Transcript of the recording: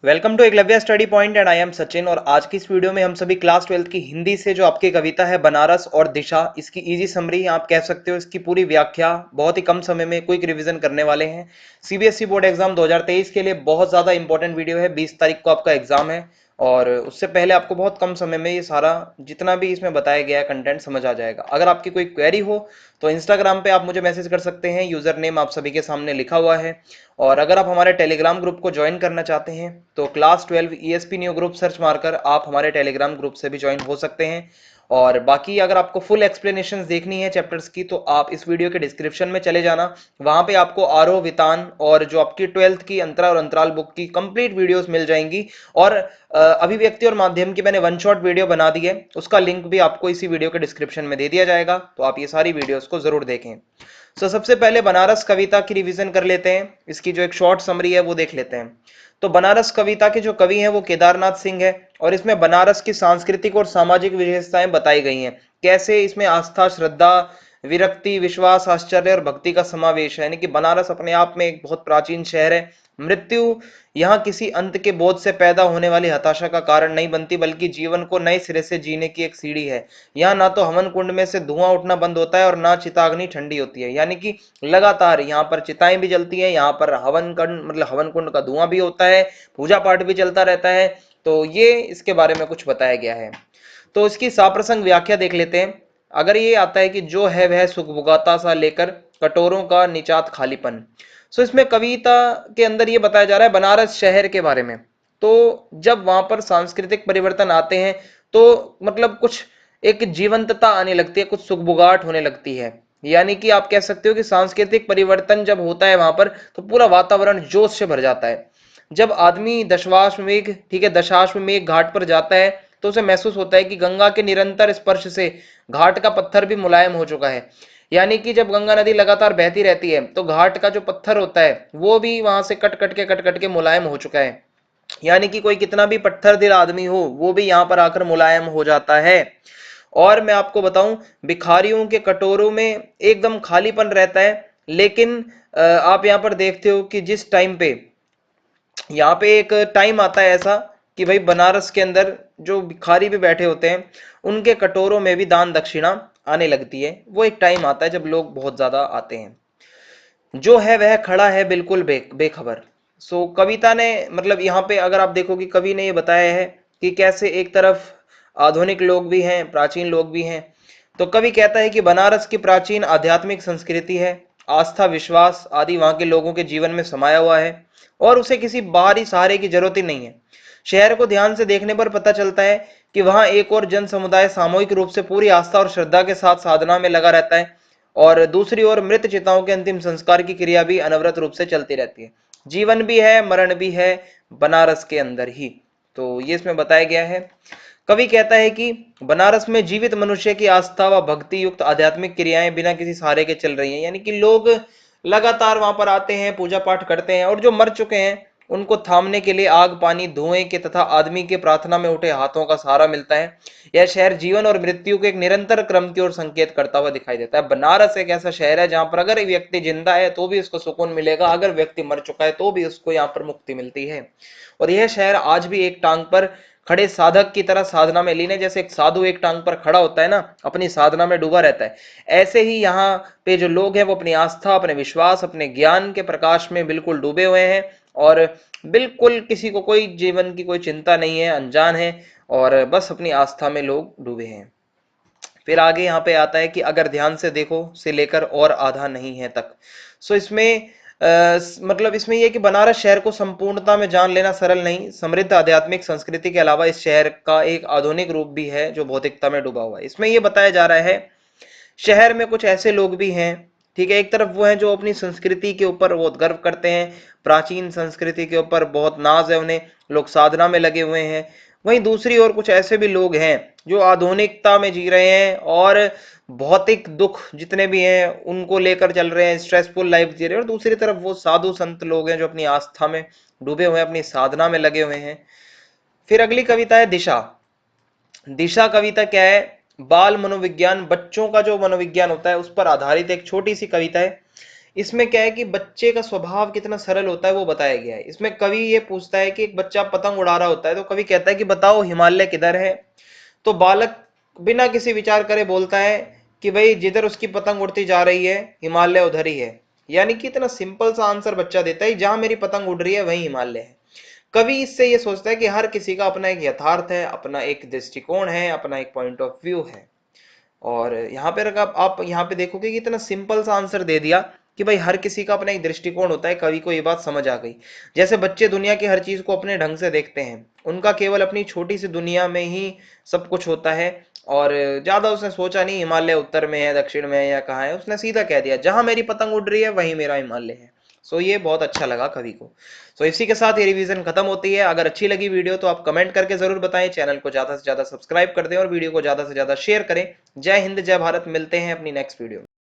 Welcome to Eklavya study point and I am Sachin. और आज की इस वीडियो में हम सभी क्लास 12th की हिंदी से जो आपकी कविता है बनारस और दिशा, इसकी इजी समरी आप कह सकते हो, इसकी पूरी व्याख्या बहुत ही कम समय में क्विक रिवीजन करने वाले हैं। सीबीएसई बोर्ड एग्जाम 2023 के लिए बहुत ज्यादा इंपॉर्टेंट वीडियो है। 20 तारीख को आपका एग्जाम है और उससे पहले आपको बहुत कम समय में ये सारा जितना भी इसमें बताया गया है कंटेंट समझ आ जाएगा। अगर आपकी कोई क्वेरी हो तो इंस्टाग्राम पे आप मुझे मैसेज कर सकते हैं, यूजर नेम आप सभी के सामने लिखा हुआ है। और अगर आप हमारे टेलीग्राम ग्रुप को ज्वाइन करना चाहते हैं तो class 12 ESP new group search मारकर आप हमारे टेलीग्राम ग्रुप से भी ज्वाइन हो सकते हैं। और बाकी अगर आपको फुल एक्सप्लेनेशन देखनी है चैप्टर्स की तो आप इस वीडियो के डिस्क्रिप्शन में चले जाना। वहां पे आपको आरोह वितान और जो आपकी 12th की अंतरा और अंतराल बुक की कंप्लीट वीडियोस मिल जाएंगी। और अभिव्यक्ति और माध्यम की मैंने वन शॉट वीडियो बना दी है, उसका लिंक भी आपको इसी वीडियो के डिस्क्रिप्शन में दे दिया जाएगा, तो आप ये सारी वीडियोस को जरूर देखें। सबसे पहले बनारस कविता की रिवीजन कर लेते हैं। इसकी जो एक शॉर्ट समरी है वो देख लेते हैं। तो बनारस कविता के जो कवि हैं वो केदारनाथ सिंह है और इसमें बनारस की सांस्कृतिक और सामाजिक विशेषताएं बताई गई हैं। कैसे इसमें आस्था, श्रद्धा, विरक्ति, विश्वास, आश्चर्य और भक्ति का समावेश है। यानी कि बनारस अपने आप में एक बहुत प्राचीन शहर है। मृत्यु यहाँ किसी अंत के बोध से पैदा होने वाली हताशा का कारण नहीं बनती, बल्कि जीवन को नए सिरे से जीने की एक सीढ़ी है। यहाँ ना तो हवन कुंड में से धुआं उठना बंद होता है और ना चिताग्नि ठंडी होती है। यानी कि लगातार यहाँ पर चिताएं भी जलती हैं, यहाँ पर हवन कुंड मतलब हवन कुंड का धुआं भी होता है, पूजा पाठ भी चलता रहता है। तो ये इसके बारे में कुछ बताया गया है। तो इसकी साप्रसंग व्याख्या देख लेते हैं। अगर ये आता है कि जो है वह सुख भुगाता सा लेकर कटोरों का निचात खालीपन। सो इसमें कविता के अंदर ये बताया जा रहा है बनारस शहर के बारे में। तो जब वहां पर सांस्कृतिक परिवर्तन आते हैं तो मतलब कुछ एक जीवंतता आने लगती है, कुछ सुखबुगाहट होने लगती है। यानी कि आप कह सकते हो कि सांस्कृतिक परिवर्तन जब होता है वहां पर तो पूरा वातावरण जोश से भर जाता है। जब आदमी दशाश्वमेध ठीक है दशाश्वमेध घाट पर जाता है तो उसे महसूस होता है कि गंगा के निरंतर स्पर्श से घाट का पत्थर भी मुलायम हो चुका है। यानी कि जब गंगा नदी लगातार बहती रहती है तो घाट का जो पत्थर होता है वो भी वहां से कट कट के मुलायम हो चुका है। यानी कि कोई कितना भी पत्थर दिल आदमी हो वो भी यहाँ पर आकर मुलायम हो जाता है। और मैं आपको बताऊं, भिखारियों के कटोरों में एकदम खालीपन रहता है। लेकिन आप यहाँ पर देखते हो कि जिस टाइम पे यहाँ पे एक टाइम आता है ऐसा कि भाई बनारस के अंदर जो भिखारी भी बैठे होते हैं उनके कटोरों में भी दान दक्षिणा आने लगती है। वो एक टाइम आता है जब लोग बहुत ज्यादा आते हैं। जो है वह खड़ा है बिल्कुल बेखबर। सो कविता ने मतलब यहाँ पे अगर आप देखो कि कवि ने ये बताया है कि कैसे एक तरफ आधुनिक लोग भी हैं, प्राचीन लोग भी हैं। तो कवि कहता है कि बनारस की प्राचीन आध्यात्मिक संस्कृति है, आस्था, विश्वास आदि वहां के लोगों के जीवन में समाया हुआ है और उसे किसी बाहरी सहारे की जरूरत ही नहीं है। शहर को ध्यान से देखने पर पता चलता है कि वहां एक और जन समुदाय सामूहिक रूप से पूरी आस्था और श्रद्धा के साथ साधना में लगा रहता है और दूसरी ओर मृत चिताओं के अंतिम संस्कार की क्रिया भी अनवरत रूप से चलती रहती है। जीवन भी है, मरण भी है बनारस के अंदर ही। तो ये इसमें बताया गया है। कवि कहता है कि बनारस में जीवित मनुष्य की आस्था व भक्ति युक्त आध्यात्मिक क्रियाएं बिना किसी सहारे के चल रही हैं। यानी कि लोग लगातार वहां पर आते हैं, पूजा पाठ करते हैं और जो मर चुके हैं उनको थामने के लिए आग, पानी, धुएं के तथा आदमी के प्रार्थना में उठे हाथों का सहारा मिलता है। यह शहर जीवन और मृत्यु के एक निरंतर क्रम की ओर संकेत करता हुआ दिखाई देता है। बनारस एक ऐसा शहर है जहां पर अगर व्यक्ति जिंदा है तो भी उसको सुकून मिलेगा, अगर व्यक्ति मर चुका है तो भी उसको यहाँ पर मुक्ति मिलती है। और यह शहर आज भी एक टांग पर खड़े साधक की तरह साधना में लीन है। जैसे एक साधु एक टांग पर खड़ा होता है ना, अपनी साधना में डूबा रहता है, ऐसे ही यहाँ पे जो लोग हैं वो अपनी आस्था, अपने विश्वास, अपने ज्ञान के प्रकाश में बिल्कुल डूबे हुए हैं और बिल्कुल किसी को कोई जीवन की कोई चिंता नहीं है, अनजान है और बस अपनी आस्था में लोग डूबे हैं। फिर आगे यहाँ पे आता है कि अगर ध्यान से देखो से लेकर और आधा नहीं है तक। सो इसमें मतलब इसमें यह कि बनारस शहर को संपूर्णता में जान लेना सरल नहीं। समृद्ध आध्यात्मिक संस्कृति के अलावा इस शहर का एक आधुनिक रूप भी है जो भौतिकता में डूबा हुआ है। इसमें यह बताया जा रहा है शहर में कुछ ऐसे लोग भी हैं, ठीक है, एक तरफ वो हैं जो अपनी संस्कृति के ऊपर बहुत गर्व करते हैं, प्राचीन संस्कृति के ऊपर बहुत नाज है उन्हें, लोग साधना में लगे हुए हैं। वहीं दूसरी ओर कुछ ऐसे भी लोग हैं जो आधुनिकता में जी रहे हैं और भौतिक दुख जितने भी हैं उनको लेकर चल रहे हैं, स्ट्रेसफुल लाइफ जी रहे हैं। और दूसरी तरफ वो साधु संत लोग हैं जो अपनी आस्था में डूबे हुए हैं, अपनी साधना में लगे हुए हैं। फिर अगली कविता है दिशा। दिशा कविता क्या है? बाल मनोविज्ञान, बच्चों का जो मनोविज्ञान होता है उस पर आधारित एक छोटी सी कविता है। इसमें क्या है कि बच्चे का स्वभाव कितना सरल होता है वो बताया गया है। इसमें कवि ये पूछता है कि एक बच्चा पतंग उड़ा रहा होता है तो कवि कहता है कि बताओ हिमालय किधर है। तो बालक बिना किसी विचार करे बोलता है कि भाई जिधर उसकी पतंग उड़ती जा रही है हिमालय उधर ही है। यानी कि इतना सिंपल सा आंसर बच्चा देता है, जहां मेरी पतंग उड़ रही है वही हिमालय है। कवि इससे ये सोचता है कि हर किसी का अपना एक यथार्थ है, अपना एक दृष्टिकोण है, अपना एक पॉइंट ऑफ व्यू है। और यहाँ पे अगर आप यहाँ पे देखोगे कि इतना सिंपल सा आंसर दे दिया कि भाई हर किसी का अपना एक दृष्टिकोण होता है। कवि को ये बात समझ आ गई। जैसे बच्चे दुनिया की हर चीज को अपने ढंग से देखते हैं, उनका केवल अपनी छोटी सी दुनिया में ही सब कुछ होता है। और ज्यादा उसने सोचा नहीं हिमालय उत्तर में है, दक्षिण में है या कहाँ है, उसने सीधा कह दिया जहां मेरी पतंग उड़ रही है वहीं मेरा हिमालय है। सो ये बहुत अच्छा लगा कवि को। सो इसी के साथ ये रिवीजन खत्म होती है। अगर अच्छी लगी वीडियो तो आप कमेंट करके जरूर बताएं, चैनल को ज्यादा से ज्यादा सब्सक्राइब कर दें और वीडियो को ज्यादा से ज्यादा शेयर करें। जय हिंद, जय भारत। मिलते हैं अपनी नेक्स्ट वीडियो में।